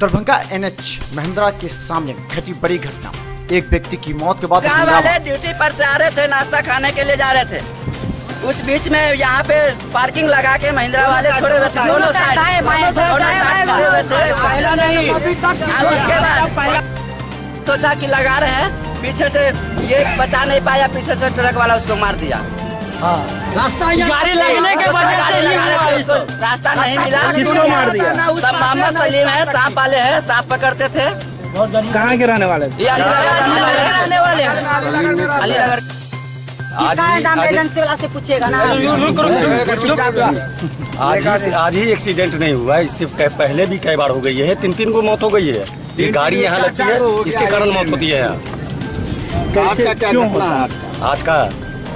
Darbhanga NH Mahindra के सामने घटी बड़ी घटना। एक व्यक्ति की मौत के बाद गाँव वाले ड्यूटी पर से आ रहे थे, नाश्ता खाने के लिए जा रहे थे। उस बीच में यहाँ पे पार्किंग लगा के महिंद्रा वाले छोड़े हुए थे, दोनों साइड छोड़े हुए थे। उसके बाद सोचा कि लगा रहे हैं, पीछे से ये बचा नहीं पाया, पीछे से ट्रक वाला उसको मार दिया। गाड़ी लगने के उसको रास्ता नहीं मिला, किसको मार दिया? सब मोहम्मद सलीम है, सांप वाले हैं, सांप पकड़ते थे। कहाँ के रहने वाले? अलीनगर। एजेंसी वाला से पूछेगा ना। आज ही एक्सीडेंट नहीं हुआ, इससे पहले भी कई बार हो गई है। 3 को मौत हो गई है। ये गाड़ी यहाँ लगती है, इसके कारण मौत होती है यहाँ।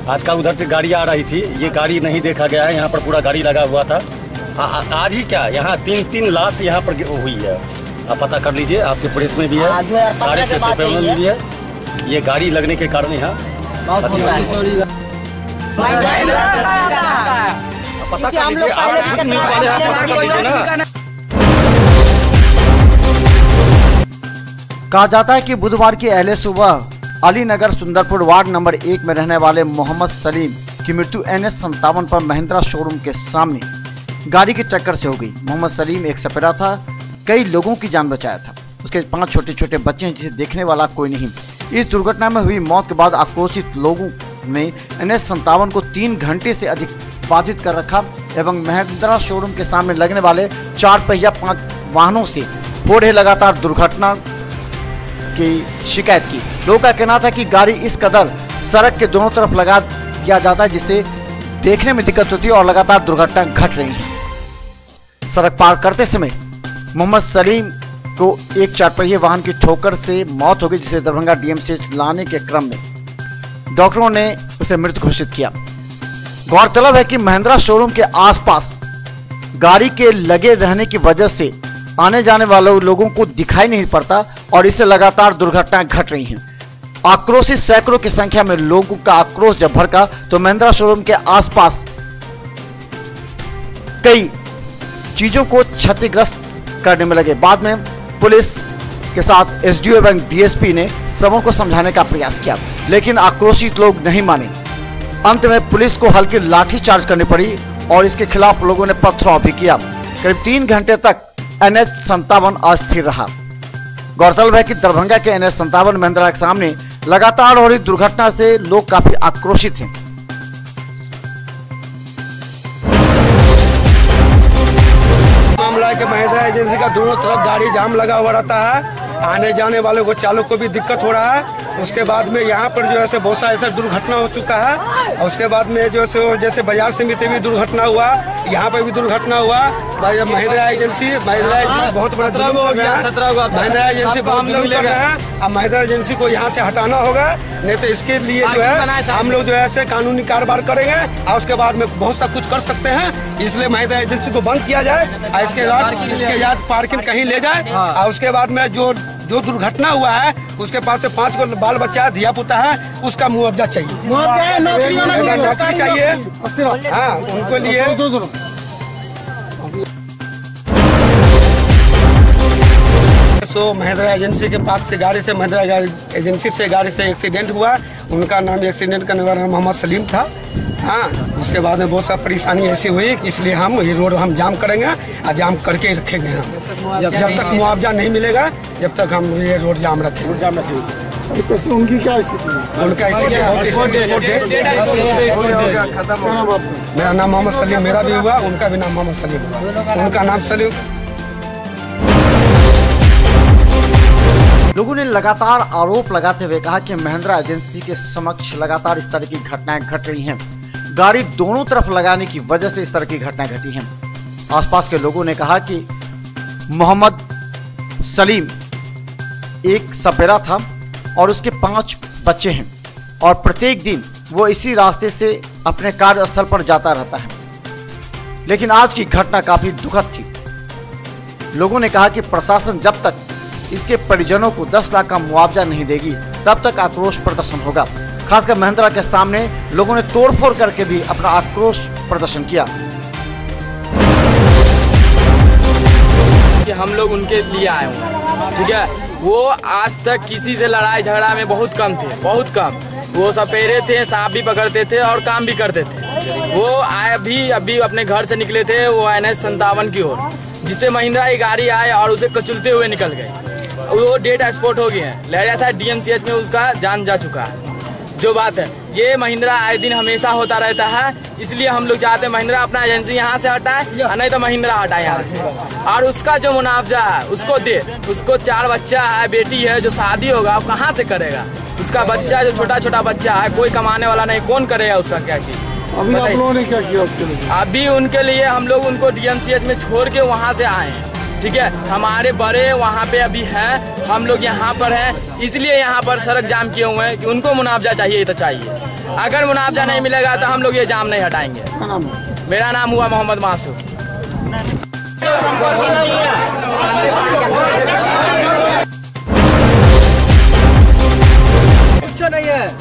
आज का उधर से गाड़ी आ रही थी, ये गाड़ी नहीं देखा गया है। यहाँ पर पूरा गाड़ी लगा हुआ था। आज ही क्या यहाँ 3 लाश यहाँ पर हुई है। आप पता कर लीजिए, आपके प्रेस में भी है, सारे पेपर में भी है। ये गाड़ी लगने के कारण यहाँ पता कर लीजिए, आप न्यूज़ वाले आप पता कर लीजिए ना। कहा जाता है कि बुधवार की अहले सुबह अलीनगर सुंदरपुर वार्ड नंबर 1 में रहने वाले मोहम्मद सलीम की मृत्यु NH57 पर महिंद्रा शोरूम के सामने गाड़ी की टक्कर से हो गई। मोहम्मद सलीम एक सपेरा था, कई लोगों की जान बचाया था। उसके 5 छोटे छोटे बच्चे हैं जिसे देखने वाला कोई नहीं। इस दुर्घटना में हुई मौत के बाद आक्रोशित लोगों ने NH57 को 3 घंटे से अधिक बाधित कर रखा एवं महिंद्रा शोरूम के सामने लगने वाले 4 पहिया 5 वाहनों से हो रहे लगातार दुर्घटना की शिकायत की। लोगों का कहना था कि गाड़ी इस कदर सड़क के दोनों तरफ लगा दिया जाता है जिससे देखने में दिक्कत होती है और लगातार दुर्घटना घट रही है। सड़क पार करते समय मोहम्मद सलीम को एक 4 पहिए वाहन की ठोकर से मौत हो गई, जिसे दरभंगा DMCH लाने के क्रम में डॉक्टरों ने उसे मृत घोषित किया। गौरतलब है कि महिंद्रा शोरूम के आसपास गाड़ी के लगे रहने की वजह से आने जाने वाले लोगों को दिखाई नहीं पड़ता और इससे लगातार दुर्घटनाएं घट रही हैं। आक्रोशित सैकड़ों की संख्या में लोगों का आक्रोश जब भड़का तो महिंद्रा शोरूम के आसपास कई चीजों को क्षतिग्रस्त करने में लगे। बाद में पुलिस के साथ SDO एवं DSP ने सबों को समझाने का प्रयास किया, लेकिन आक्रोशित लोग नहीं माने। अंत में पुलिस को हल्की लाठीचार्ज करनी पड़ी और इसके खिलाफ लोगों ने पथराव भी किया। करीब 3 घंटे तक NH57 अस्थिर रहा। गौरतलब है कि दरभंगा के NH57 महिंद्रा के सामने लगातार हो रही दुर्घटना से लोग काफी आक्रोशित हैं। मामला है कि महिंद्रा एजेंसी का दोनों तरफ गाड़ी जाम लगा हुआ रहता है, आने जाने वाले को चालक को भी दिक्कत हो रहा है। उसके बाद में यहाँ पर जो है बहुत सा ऐसा दुर्घटना हो चुका है और उसके बाद में जो है जैसे बाजार समिति भी दुर्घटना हुआ, यहाँ पर भी दुर्घटना हुआ। महिंद्रा एजेंसी बहुत बड़ा महिंद्रा एजेंसी बहुत जुल्म कर रहा है। अब महिंद्रा एजेंसी को यहाँ से हटाना होगा, नहीं तो इसके लिए जो है हम लोग जो है कानूनी कारोबार करेंगे और उसके बाद में बहुत सा कुछ कर सकते हैं। इसलिए महिंद्रा एजेंसी को बंद किया जाए और इसके बाद पार्किंग कहीं ले जाए और उसके बाद में जो दुर्घटना हुआ है उसके पास से 5 को बाल बच्चा है, धिया पुता है, उसका मुआवजा चाहिए, नौकरी चाहिए। हाँ, उनको लिए तो महिंद्रा एजेंसी के पास से गाड़ी से महिंद्रा एजेंसी से गाड़ी से एक्सीडेंट हुआ। उनका नाम एक्सीडेंट करने वाला मोहम्मद सलीम था। हाँ, उसके बाद में बहुत सा परेशानी ऐसी हुई, इसलिए हम ये रोड हम जाम करेंगे और जाम करके रखेंगे हम। जब तक मुआवजा नहीं मिलेगा जब तक हम ये रोड जाम रखेंगे। उनकी क्या स्थिति है? उनका मेरा नाम मोहम्मद सलीम मेरा भी हुआ, उनका भी नाम मोहम्मद सलीम हुआ। उनका नाम सलीम। लोगों ने लगातार आरोप लगाते हुए कहा कि महिंद्रा एजेंसी के समक्ष लगातार इस तरह की घटनाएं घट रही हैं। गाड़ी दोनों तरफ लगाने की वजह से इस तरह की घटनाएं घटी हैं। आसपास के लोगों ने कहा कि मोहम्मद सलीम एक सपेरा था और उसके 5 बच्चे हैं और प्रत्येक दिन वो इसी रास्ते से अपने कार्यस्थल पर जाता रहता है। लेकिन आज की घटना काफी दुखद थी। लोगों ने कहा कि प्रशासन जब तक इसके परिजनों को 10 लाख का मुआवजा नहीं देगी तब तक आक्रोश प्रदर्शन होगा। खासकर महिंद्रा के सामने लोगों ने तोड़फोड़ करके भी अपना आक्रोश प्रदर्शन किया। कि हम लोग उनके लिए आए हुए हैं, ठीक है। वो आज तक किसी से लड़ाई झगड़ा में बहुत कम थे, बहुत कम। वो सपेरे थे, सांप भी पकड़ते थे और काम भी करते थे। वो अभी अपने घर से निकले थे वो NH 57 की ओर, जिससे महिंद्रा की गाड़ी आए और उसे कचलते हुए निकल गए। वो डेड एक्सपोर्ट हो गए हैं। लहरिया DMCH में उसका जान जा चुका है। जो बात है, ये महिंद्रा आए दिन हमेशा होता रहता है, इसलिए हम लोग चाहते हैं महिंद्रा अपना एजेंसी यहाँ से हटाए, नहीं तो महिंद्रा हटाए यहाँ से। और उसका जो मुनावजा है उसको दे। उसको 4 बच्चा है, बेटी है, जो शादी होगा वो कहाँ से करेगा? उसका बच्चा जो छोटा छोटा बच्चा है, कोई कमाने वाला नहीं, कौन करेगा उसका क्या चीज? अभी आप लोगों ने क्या किया उसके लिए? अभी उनके लिए हम लोग उनको DMCH में छोड़ के वहाँ से आए हैं, ठीक है। हमारे बड़े वहाँ पे अभी हैं, हम लोग यहाँ पर हैं, इसलिए यहाँ पर सड़क जाम किए हुए हैं कि उनको मुआवजा चाहिए तो चाहिए। अगर मुआवजा नहीं मिलेगा तो हम लोग ये जाम नहीं हटाएंगे। मेरा नाम हुआ मोहम्मद मासूम। कुछ नहीं है,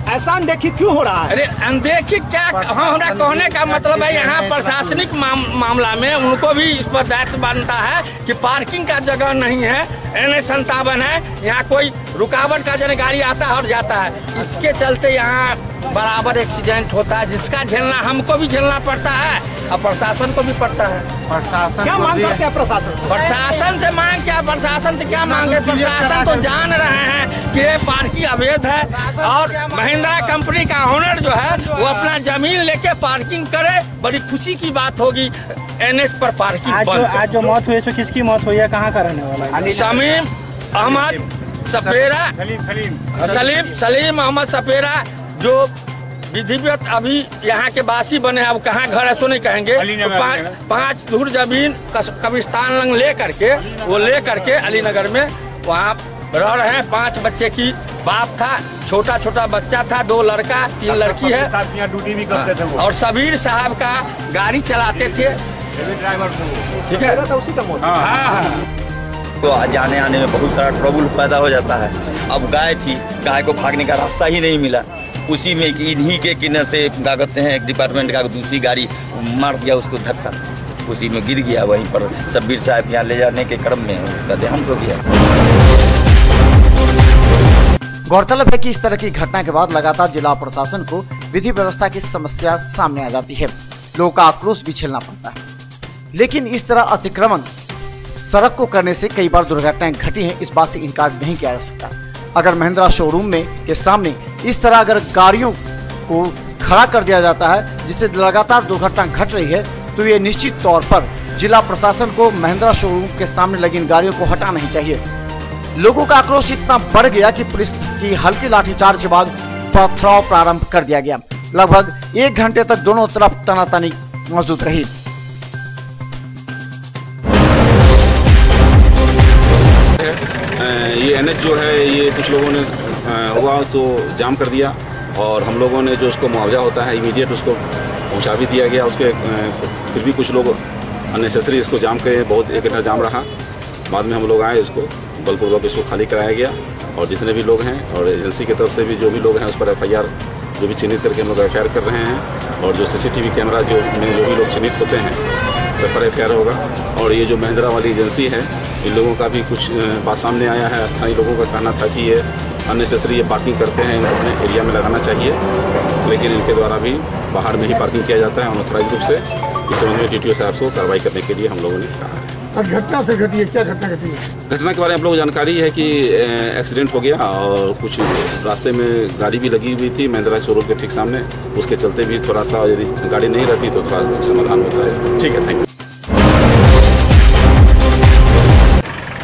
ऐसा अनदेखी क्यों हो रहा है? अरे अनदेखी क्या, हमारा कहने का मतलब है यहाँ प्रशासनिक मामला में उनको भी इस पर दायित्व बनता है कि पार्किंग का जगह नहीं है, NH 57 है, यहाँ कोई रुकावट का जन गाड़ी आता है और जाता है। इसके चलते यहाँ बराबर एक्सीडेंट होता है, जिसका झेलना हमको भी झेलना पड़ता है और प्रशासन को भी पड़ता है। प्रशासन क्या मांग करते हैं? प्रशासन से मांग क्या, प्रशासन से क्या मांगे? प्रशासन तो जान रहे हैं कि ये पार्किंग अवैध है और महिंद्रा कंपनी का ओनर जो है वो अपना जमीन लेके पार्किंग करे। बड़ी खुशी की बात होगी NH पर पार्किंग। आज जो मौत हुई, किसकी मौत हुई है, कहाँ का रहने वाला है? समीम अहमद सपेरा, सलीम अहमद सपेरा, जो विधिवत अभी यहाँ के वासी बने। अब कहाँ घर है सो नहीं कहेंगे। तो 5 धूर जमीन कब्रिस्तान लंग ले करके अलीनगर में वहाँ रह रहे हैं। 5 बच्चे की बाप था, छोटा छोटा बच्चा था, 2 लड़का 3 लड़की है। ड्यूटी भी करते थे और सबीर साहब का गाड़ी चलाते थे, ठीक है। हाँ। तो जाने आने में बहुत सारा ट्रबल पैदा हो जाता है। अब गाय थी, गाय को भागने का रास्ता ही नहीं मिला। उसी में इन्हीं के किन्ने से क्या कहते हैं, एक डिपार्टमेंट का दूसरी गाड़ी मार दिया उसको धक्का, उसी में गिर गया। वहीं पर सबीर साहब यहाँ ले जाने के क्रम में उसका देहांत हो गया। गौरतलब है कि इस तरह की घटना के बाद लगातार जिला प्रशासन को विधि व्यवस्था की समस्या सामने आ जाती है, लोगों का आक्रोश भी झेलना पड़ता है। लेकिन इस तरह अतिक्रमण सड़क को करने से कई बार दुर्घटनाएं घटी हैं, इस बात से इनकार नहीं किया जा सकता। अगर महिंद्रा शोरूम में के सामने इस तरह अगर गाड़ियों को खड़ा कर दिया जाता है जिससे लगातार दुर्घटना घट रही है, तो ये निश्चित तौर पर जिला प्रशासन को महिंद्रा शोरूम के सामने लगी इन गाड़ियों को हटाना ही चाहिए। लोगों का आक्रोश इतना बढ़ गया कि पुलिस की हल्की लाठीचार्ज के बाद पथराव प्रारंभ कर दिया गया। लगभग 1 घंटे तक दोनों तरफ तनातनी मौजूद रही। ये NH जो है, ये कुछ लोगों ने हुआ तो जाम कर दिया और हम लोगों ने जो उसको मुआवजा होता है इमीडिएट उसको पहुंचा भी दिया गया। उसके फिर भी कुछ लोग अननेसेसरी इसको जाम करे, बहुत 1 घंटा जाम रहा। बाद में हम लोग आए, इसको बलपूर्वक इसको खाली कराया गया और जितने भी लोग हैं और एजेंसी की तरफ से भी जो भी लोग हैं उस पर FIR जो भी चिन्हित करके हम लोग FIR कर रहे हैं। और जो CCTV कैमरा जो भी लोग चिन्हित होते हैं सब पर FIR होगा। और ये जो महिंद्रा वाली एजेंसी है, इन लोगों का भी कुछ बात सामने आया है। स्थानीय लोगों का कहना था कि ये अननेसेसरी ये पार्किंग करते हैं, इनको अपने एरिया में लगाना चाहिए, लेकिन इनके द्वारा भी बाहर में ही पार्किंग किया जाता है अनऑथराइज रूप से। इस संबंध में DTO साहब को कार्रवाई करने के लिए हम लोगों ने कहा है। घटना से घटी है, क्या घटना घटी है? घटना के बारे में हम लोग जानकारी है कि एक्सीडेंट हो गया और कुछ रास्ते में गाड़ी भी लगी हुई थी महिंद्रा शोरूम के ठीक सामने। उसके चलते भी थोड़ा सा यदि गाड़ी नहीं रहती तो थोड़ा समाधान होता है इसका। ठीक है, थैंक यू।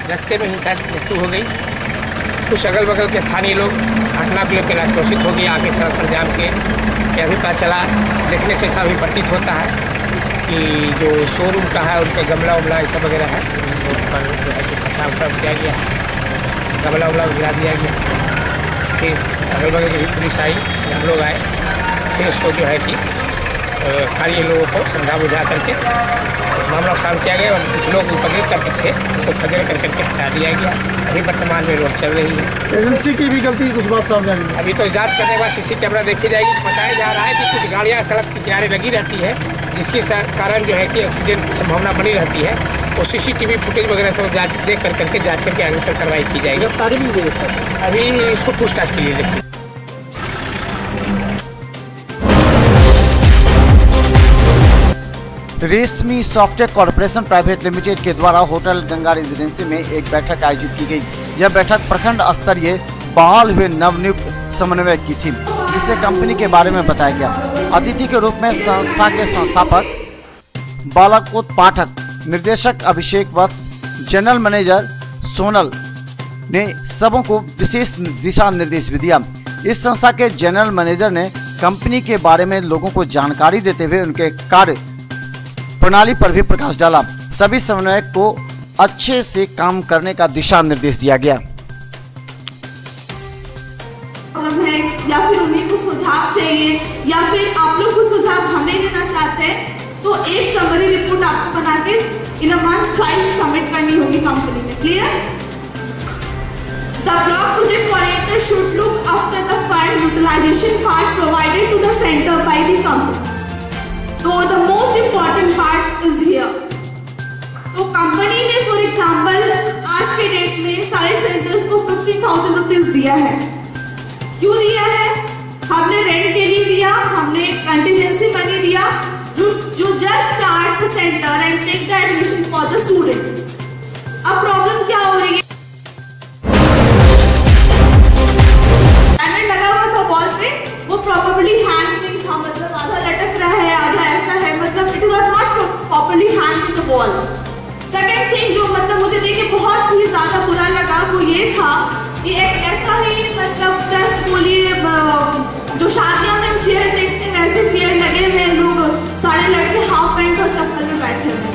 रास्ते में ही शायद मृत्यु हो गई। कुछ अगल बगल के स्थानीय लोग घटना को लेकर आक्रोशित हो गए, आगे सड़क पर जाम के। अभी पता चला, देखने से ऐसा भी प्रतीत होता है कि जो शोरूम का है उनके गमला उमला ये सब वगैरह है, उन पर जो है कि पत्थर उठा किया गया, गमला उमला गिरा दिया गया। फिर अगल बगल की भी पुलिस आई, हम लोग आए, फिर उसको जो है कि स्थानीय लोगों को समझा बुझा करके मामला शांत किया गया और कुछ लोग उपद्रव करके थे उसको खदेड़ करके हटा दिया गया। अभी वर्तमान में रोड चल रही है। एजेंसी की भी गलती कुछ बात सामने आई है। अभी तो जांच करने के बाद CC कैमरा देखी जाएगी। बताया जा रहा है कि कुछ गाड़ियाँ सड़क के किनारे लगी रहती है, जिसके कारण जो है कि एक्सीडेंट की संभावना बनी रहती है। वो CCTV फुटेज वगैरह सब जांच देख करके जांच करके आगे तक कार्रवाई की जाएगी। गिरफ्तारी भी हुई है? अभी इसको पूछताछ के लिए लेकिन रेशमी सॉफ्टवेयर कॉर्पोरेशन प्राइवेट लिमिटेड के द्वारा होटल गंगा रेजिडेंसी में एक बैठक आयोजित की गई। यह बैठक प्रखंड स्तरीय बहाल हुए नवनियुक्त समन्वयक की थी, जिससे कंपनी के बारे में बताया गया। अतिथि के रूप में संस्था के संस्थापक बालाकोट पाठक, निर्देशक अभिषेक वत्स, जनरल मैनेजर सोनल ने सबों को विशेष दिशा निर्देश भी दिया। इस संस्था के जनरल मैनेजर ने कंपनी के बारे में लोगों को जानकारी देते हुए उनके कार्य प्रणाली पर भी प्रकाश डाला। सभी समन्वयक को अच्छे से काम करने का दिशा निर्देश दिया गया। या फिर उन्हीं को सुझाव चाहिए या फिर आप लोग को सुझाव हमें देना चाहते हैं तो एक समरी रिपोर्ट आपको बना के in a month thrice submit करनी होगी कंपनी में। Clear? The block project coordinator should look after the fund utilisation part provided to the centre by the company. तो the most important part is here. तो company ने for example आज के date में सारे सेंटर्स को 50,000 rupees दिया है। क्यों दिया है? हमने रेंट के लिए दिया, हमने कंटीजेंसी मनी दिया जो just start the centre and take the admission for the student. अब प्रॉब्लम क्या हो रही है? लगा हुआ था वॉल पे, वो प्रोबेबली हैंग नहीं था, मतलब आधा लटक रहा है आधा ऐसा है, मतलब it was not properly hang to the wall. Second thing जो मतलब मुझे देख के बहुत ही ज्यादा बुरा लगा वो ये था कि एक ऐसा ही मतलब जस्ट बोलिए जो शादियों में हम चेयर देखते हैं वैसे चेयर लगे हुए लोग, सारे लड़के हाफ पैंट और चप्पल में बैठे हुए।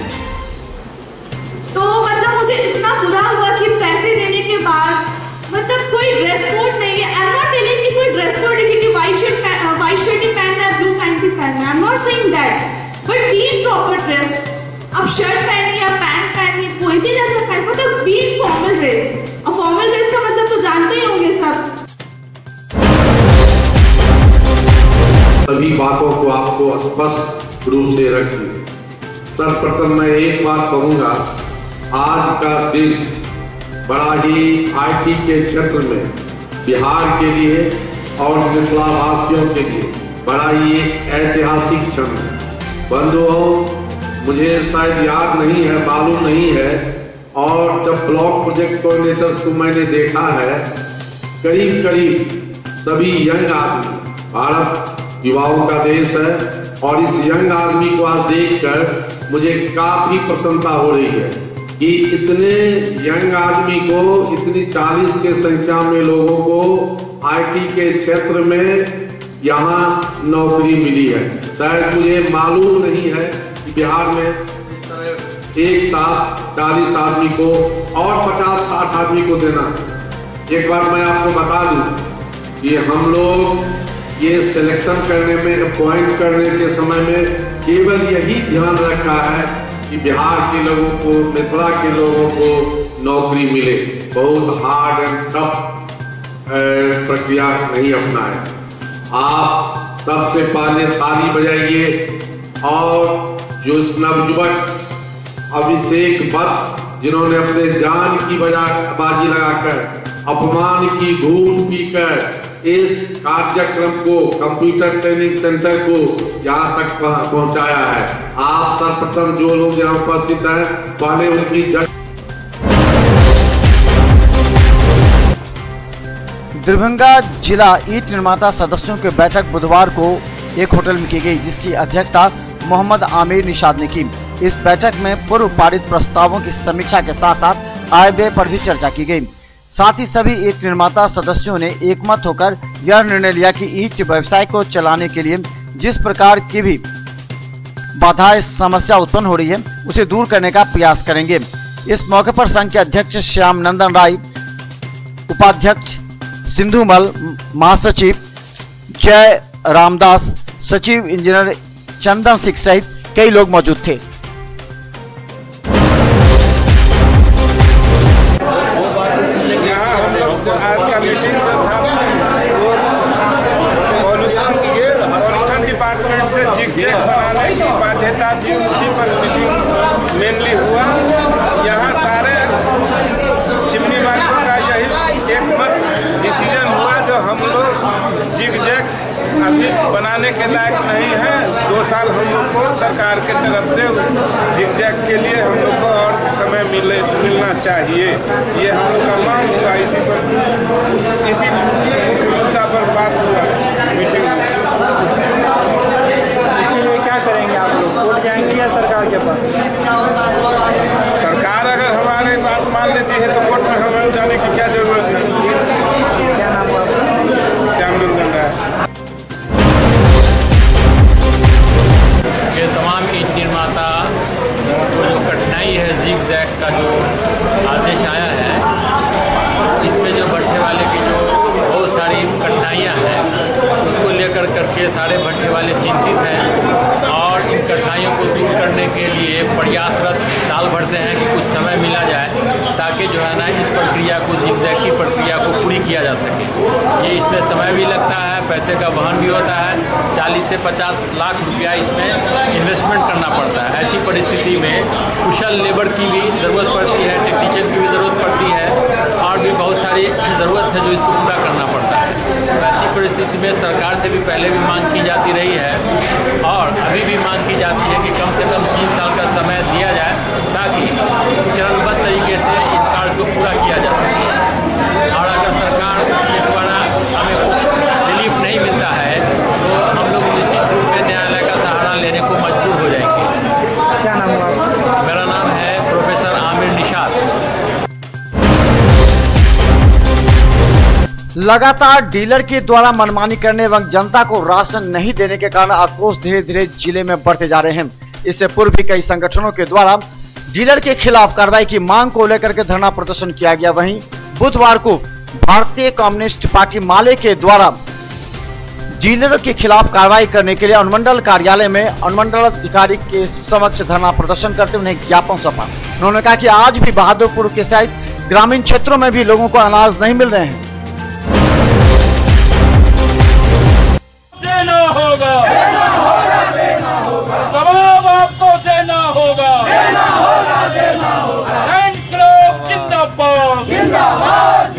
तो मतलब मुझे इतना बुरा हुआ कि पैसे देने के बाद मतलब कोई ड्रेस कोड नहीं है। आई एम नॉट टेलिंग कि कोई ड्रेस कोड है कि व्हाइट शर्ट ही पहनना है, ब्लू पैंट ही पहनना है, I am not saying that, but be in proper dress. अब शर्ट पहनी या पैंट पहनी कोई भी जैसा पहन, मतलब बी इन फॉर्मल ड्रेस। और फॉर्मल ड्रेस का मतलब तो जानते ही होंगे सब। सभी बातों को आपको स्पष्ट रूप से रखिए। सर्वप्रथम मैं एक बात कहूंगा, आज का दिन बड़ा ही IT के क्षेत्र में बिहार के लिए और मिथिलावासियों के लिए बड़ा ही ऐतिहासिक क्षण है। बंधुओं, मुझे शायद याद नहीं है, मालूम नहीं है, और जब ब्लॉक प्रोजेक्ट कोऑर्डिनेटर्स को मैंने देखा है, करीब करीब सभी यंग आदमी, भारत युवाओं का देश है, और इस यंग आदमी को आज देखकर मुझे काफी प्रसन्नता हो रही है कि इतने यंग आदमी को, इतनी 40 के संख्या में लोगों को IT के क्षेत्र में यहाँ नौकरी मिली है। शायद मुझे मालूम नहीं है कि बिहार में इस तरह एक साथ 40 आदमी को और 50-60 आदमी को देना है। एक बात मैं आपको बता दूं कि हम लोग ये सिलेक्शन करने में, अपॉइंट करने के समय में केवल यही ध्यान रखा है कि बिहार के लोगों को, मिथिला के लोगों को नौकरी मिले। बहुत हार्ड एंड टफ प्रक्रिया नहीं अपनाए। आप सबसे पहले ताली बजाइए और जो इस नवयुवक अभिषेक वत्स, जिन्होंने अपने जान की बाजी लगाकर, अपमान की घूंट पीकर इस कार्यक्रम को, कंप्यूटर ट्रेनिंग सेंटर को यहाँ तक पहुँचाया है। आप सर्वप्रथम जो लोग यहाँ उपस्थित हैं, पहले उनकी दरभंगा जिला ईंट निर्माता सदस्यों की बैठक बुधवार को एक होटल में की गई, जिसकी अध्यक्षता मोहम्मद आमिर निशाद ने की। इस बैठक में पूर्व पारित प्रस्तावों की समीक्षा के साथ साथ आय व्यय पर भी चर्चा की गई। साथ ही सभी ईंट निर्माता सदस्यों ने एकमत होकर यह निर्णय लिया कि ईंट व्यवसाय को चलाने के लिए जिस प्रकार की भी बाधाएं, समस्या उत्पन्न हो रही है, उसे दूर करने का प्रयास करेंगे। इस मौके पर संघ के अध्यक्ष श्याम नंदन राय, उपाध्यक्ष सिंधुमल, महासचिव जय रामदास, सचिव इंजीनियर चंदन सिंह सहित कई लोग मौजूद थे। आज का मीटिंग जो था वो पॉल्यूशन डिपार्टमेंट से चेक बनाने की बाध्यता थी, उसी पर मीटिंग मेनली हुआ। अभी बनाने के लायक नहीं है। 2 साल हम लोग को सरकार के तरफ से जिगजैग के लिए हम लोग को और समय मिलना चाहिए। ये हम लोग का मांग हुआ, इसी मुख्य मुद्दा पर बात हुआ मीटिंग में। इसके लिए क्या करेंगे आप लोग? कोर्ट जाएंगे या सरकार के पास? सरकार अगर हमारी बात मान लेती है तो कोर्ट में हमें जाने की क्या जरूरत है। क्या नाम है आपका? श्यामनंदन राय। ये तमाम ईंट निर्माता को जो कठिनाई है, जिग-जैग का जो आदेश आया है, इसमें जो भट्ठे वाले की जो बहुत सारी कठिनाइयाँ हैं, उसको लेकर करके सारे भट्ठे वाले चिंतित हैं और इन कठिनाइयों को दूर करने के लिए प्रयासरत साल भर से हैं कि कुछ समय मिला जाए ताकि जो है ना इस प्रक्रिया को, जिग-जैग की प्रक्रिया को पूरी किया जा सके। ये इसमें समय भी लगता है, पैसे का वहन भी होता है, 40 से 50 लाख रुपया इसमें इन्वेस्टमेंट करना पड़ता है। ऐसी परिस्थिति में कुशल लेबर की भी ज़रूरत पड़ती है, टेक्नीशियन की भी ज़रूरत पड़ती है और भी बहुत सारी ज़रूरत है जो इसको पूरा करना पड़ता है। ऐसी परिस्थिति में सरकार से भी पहले भी मांग की जाती रही है और अभी भी मांग की जाती है कि कम से कम 3 साल का समय दिया जाए ताकि चरणबद्ध तरीके से इस कार्य को पूरा किया जा सके। और अगर सरकार के द्वारा हमें रिलीफ नहीं मिलता है तो हम लोग निश्चित रूप में न्यायालय का सहारा लेने को मजबूर हो जाएंगे। क्या नाम है आपका? मेरा नाम है प्रोफेसर आमिर निशात। लगातार डीलर के द्वारा मनमानी करने एवं जनता को राशन नहीं देने के कारण आक्रोश धीरे धीरे जिले में बढ़ते जा रहे हैं। इससे पूर्व भी कई संगठनों के द्वारा डीलर के खिलाफ कार्रवाई की मांग को लेकर के धरना प्रदर्शन किया गया। वहीं बुधवार को भारतीय कम्युनिस्ट पार्टी माले के द्वारा डीलर के खिलाफ कार्रवाई करने के लिए अनुमंडल कार्यालय में अनुमंडल अधिकारी के समक्ष धरना प्रदर्शन करते उन्हें ज्ञापन सौंपा। उन्होंने कहा कि आज भी बहादुरपुर के सहित ग्रामीण क्षेत्रों में भी लोगों को अनाज नहीं मिल रहे हैं। देना होगा, जवाब आपको देना होगा। जिंदाबाद,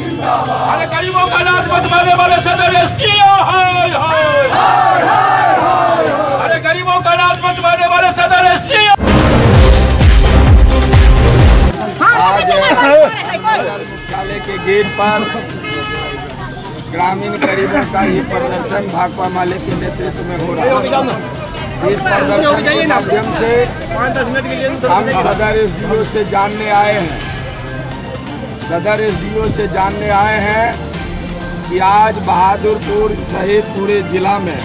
अरे गरीबों का अनाज बचवाने वाले सदर एसडीओ, अरे गरीबों का अनाज बचवाने वाले सदर एसडीओ। आज मुख्यालय के गेट पर ग्रामीण गरीबों का ये प्रदर्शन भाकपा माले के नेतृत्व में हो रहा है। इस प्रदर्शन के माध्यम से हम सदर एसडीओ से जानने आए हैं कि आज बहादुरपुर सहित पूरे जिला में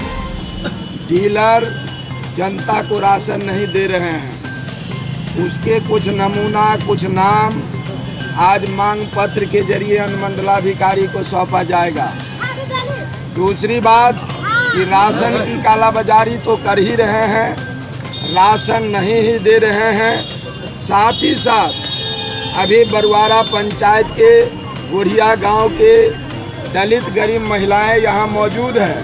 डीलर जनता को राशन नहीं दे रहे हैं। उसके कुछ नमूना, कुछ नाम आज मांग पत्र के जरिए अनुमंडलाधिकारी को सौंपा जाएगा। दूसरी बात कि राशन की कालाबाजारी तो कर ही रहे हैं, राशन नहीं ही दे रहे हैं। साथ ही साथ अभी बरुआरा पंचायत के बुढ़िया गांव के दलित गरीब महिलाएं यहां मौजूद हैं।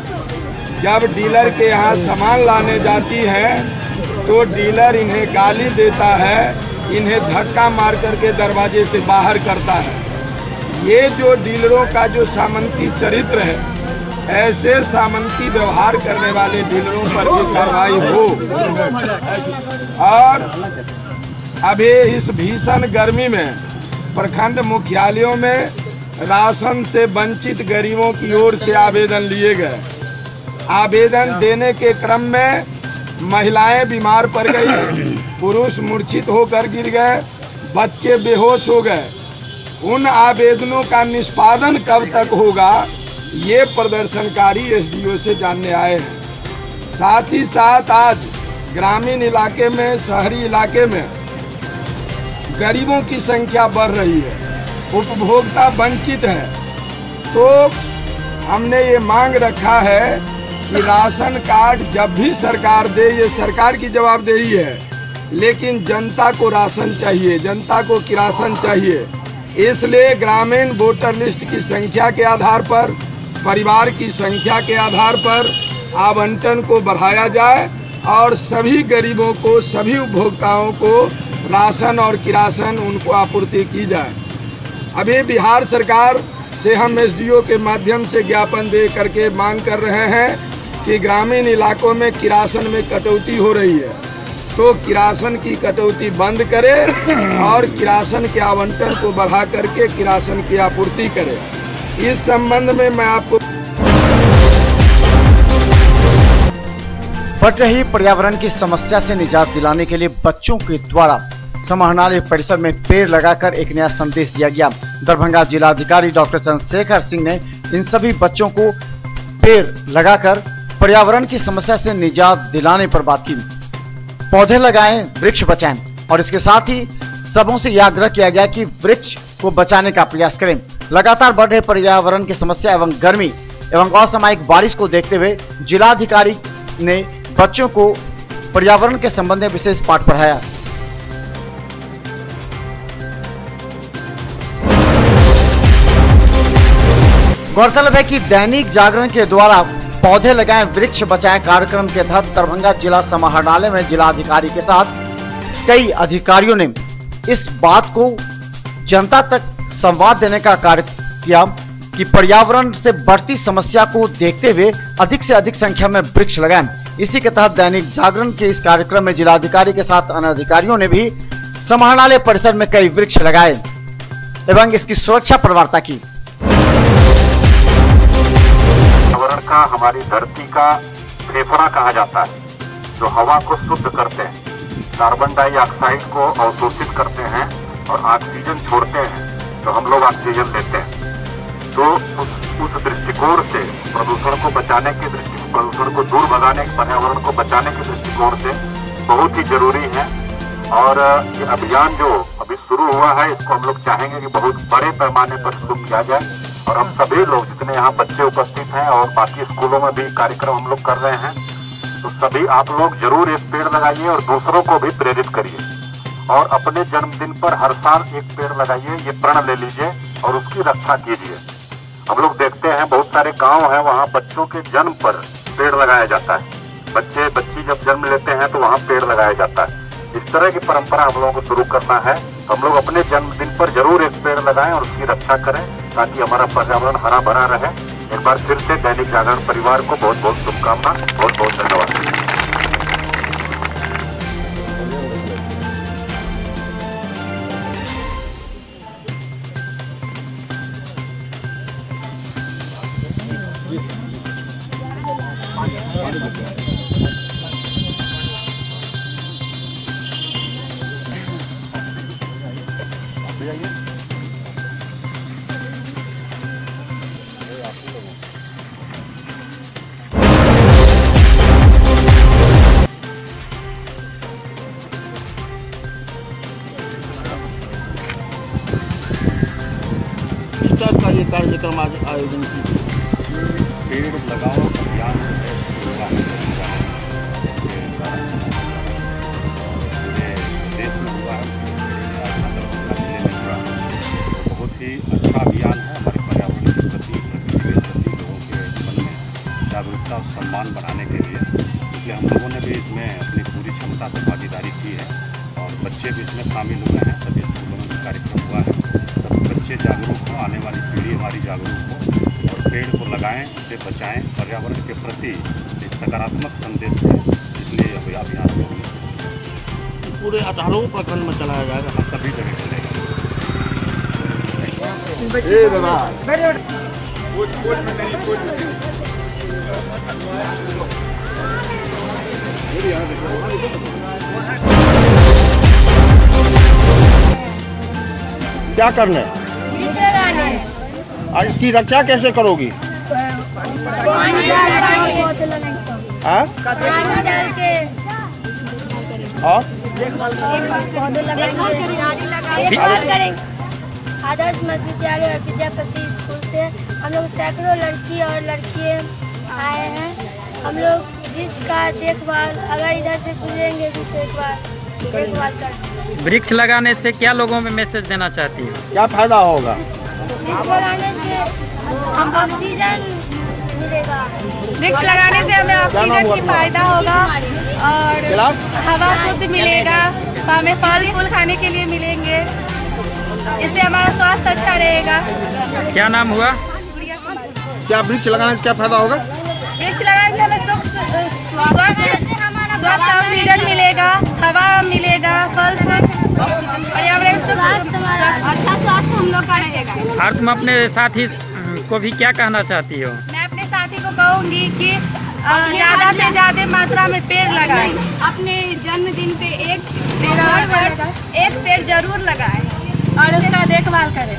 जब डीलर के यहां सामान लाने जाती हैं तो डीलर इन्हें गाली देता है, इन्हें धक्का मार करके दरवाजे से बाहर करता है। ये जो डीलरों का जो सामंती चरित्र है, ऐसे सामंती व्यवहार करने वाले डीलरों पर भी कार्रवाई हो। और अभी इस भीषण गर्मी में प्रखंड मुख्यालयों में राशन से वंचित गरीबों की ओर से आवेदन लिए गए। आवेदन देने के क्रम में महिलाएं बीमार पड़ गई, पुरुष मूर्छित होकर गिर गए, बच्चे बेहोश हो गए। उन आवेदनों का निष्पादन कब तक होगा, ये प्रदर्शनकारी एसडीओ से जानने आए हैं। साथ ही साथ आज ग्रामीण इलाके में, शहरी इलाके में गरीबों की संख्या बढ़ रही है, उपभोक्ता वंचित है। तो हमने ये मांग रखा है कि राशन कार्ड जब भी सरकार दे, ये सरकार की जवाबदेही है, लेकिन जनता को राशन चाहिए, जनता को किरासन चाहिए। इसलिए ग्रामीण वोटर लिस्ट की संख्या के आधार पर, परिवार की संख्या के आधार पर आवंटन को बढ़ाया जाए और सभी गरीबों को, सभी उपभोक्ताओं को राशन और किरासन उनको आपूर्ति की जाए। अभी बिहार सरकार से हम एसडीओ के माध्यम से ज्ञापन दे करके मांग कर रहे हैं कि ग्रामीण इलाकों में किरासन में कटौती हो रही है, तो किरासन की कटौती बंद करे और किरासन के आवंटन को बढ़ा करके किरासन की आपूर्ति करे। इस संबंध में मैं आपको बढ़ रही पर्यावरण की समस्या से निजात दिलाने के लिए बच्चों के द्वारा समाहरणालय परिसर में पेड़ लगाकर एक नया संदेश दिया गया। दरभंगा जिलाधिकारी डॉक्टर चंद्रशेखर सिंह ने इन सभी बच्चों को पेड़ लगाकर पर्यावरण की समस्या से निजात दिलाने पर बात की। पौधे लगाएं, वृक्ष बचाएं और इसके साथ ही सबों से यह आग्रह किया गया कि वृक्ष को बचाने का प्रयास करें। लगातार बढ़ रहे पर्यावरण की समस्या एवं गर्मी एवं असामयिक बारिश को देखते हुए जिलाधिकारी ने बच्चों को पर्यावरण के संबंध में विशेष पाठ पढ़ाया। गौरतलब है कि दैनिक जागरण के द्वारा पौधे लगाएं वृक्ष बचाएं कार्यक्रम के तहत दरभंगा जिला समाहरणालय में जिलाधिकारी के साथ कई अधिकारियों ने इस बात को जनता तक संवाद देने का कार्य किया कि पर्यावरण से बढ़ती समस्या को देखते हुए अधिक से अधिक संख्या में वृक्ष लगाएं। इसी के तहत दैनिक जागरण के इस कार्यक्रम में जिलाधिकारी के साथ अन्य अधिकारियों ने भी समाहरणालय परिसर में कई वृक्ष लगाए एवं इसकी सुरक्षा पर वार्ता की। पर्यावरण का हमारी धरती का फेफड़ा कहा जाता है, जो हवा को शुद्ध करते हैं, कार्बन डाइऑक्साइड को अवशोषित करते हैं और ऑक्सीजन छोड़ते हैं, तो हम लोग ऑक्सीजन लेते हैं। तो उस दृष्टिकोण से प्रदूषण को बचाने के प्रदूषण को दूर भगाने, पर्यावरण को बचाने के दृष्टिकोण से बहुत ही जरूरी है। और ये अभियान जो अभी शुरू हुआ है, इसको हम लोग चाहेंगे कि बहुत बड़े पैमाने पर शुरू किया जाए और हम सभी लोग जितने यहाँ बच्चे उपस्थित हैं और बाकी स्कूलों में भी कार्यक्रम हम लोग कर रहे हैं, तो सभी आप लोग जरूर एक पेड़ लगाइए और दूसरों को भी प्रेरित करिए और अपने जन्मदिन पर हर साल एक पेड़ लगाइए, ये प्रण ले लीजिए और उसकी रक्षा कीजिए। हम लोग देखते हैं बहुत सारे गांव हैं, वहाँ बच्चों के जन्म पर पेड़ लगाया जाता है। बच्ची जब जन्म लेते हैं तो वहाँ पेड़ लगाया जाता है। इस तरह की परंपरा हम लोगों को शुरू करना है। हम लोग अपने जन्मदिन पर जरूर एक पेड़ लगाएं और उसकी रक्षा करें ताकि हमारा पर्यावरण हरा भरा रहे। एक बार फिर से दैनिक जागरण परिवार को बहुत बहुत शुभकामना, बहुत बहुत धन्यवाद। का ये कार्यक्रम आयोजन की पेड़ लगाओ अभियान देश में हुआ है, बहुत ही अच्छा अभियान है। हमारे पर्यावरण के प्रति, प्रकृति के प्रति लोगों के मन में जागरूकता और सम्मान बढ़ाने के लिए, इसलिए हम लोगों ने भी इसमें अपनी पूरी क्षमता से भागीदारी की है और बच्चे भी इसमें शामिल हुए हैं। सभी स्कूलों में कार्यक्रम हुआ है, सब बच्चे जागरूक हो, आने वाली पीढ़ी हमारी जागरूक हो और पेड़ को लगाएं, उसे बचाएं। पर्यावरण के प्रति एक सकारात्मक संदेश है, इसलिए अभी अभियान पूरे 18 प्रखंड में चलाया जाएगा, सभी जगह चलेगा। क्या करने और इसकी रक्षा कैसे करोगी? हाँ? आदर्श मध्य विद्यालय और विद्यापति स्कूल से हम लोग सैकड़ों लड़की और लड़के आए हैं। हम लोग इसका देखभाल, अगर इधर से गुजरेंगे भी तो एक बार देखभाल करते। वृक्ष लगाने से क्या लोगों में मैसेज देना चाहती है? क्या फायदा होगा? वृक्ष लगाने से हम ऑक्सीजन मिलेगा। वृक्ष लगाने से हमें ऑक्सीजन की फायदा होगा और हवा शुद्ध मिलेगा, तो हमें फल फूल खाने के लिए मिलेंगे, इससे हमारा स्वास्थ्य अच्छा रहेगा। क्या नाम हुआ? क्या वृक्ष लगाने से क्या फायदा होगा? वृक्ष लगाएंगे हमें स्वच्छ ऑक्सीजन मिलेगा, हवा मिलेगा, फल फूल, पर्यावरण अच्छा स्वास्थ्य हम लोग का रहेगा। और तुम अपने साथी को भी क्या कहना चाहती हो? मैं अपने साथी को कहूँगी कि ज़्यादा से ज़्यादा मात्रा में पेड़ लगाएं। अपने जन्मदिन पे एक पेड़ जरूर लगाएं और उसका देखभाल करें।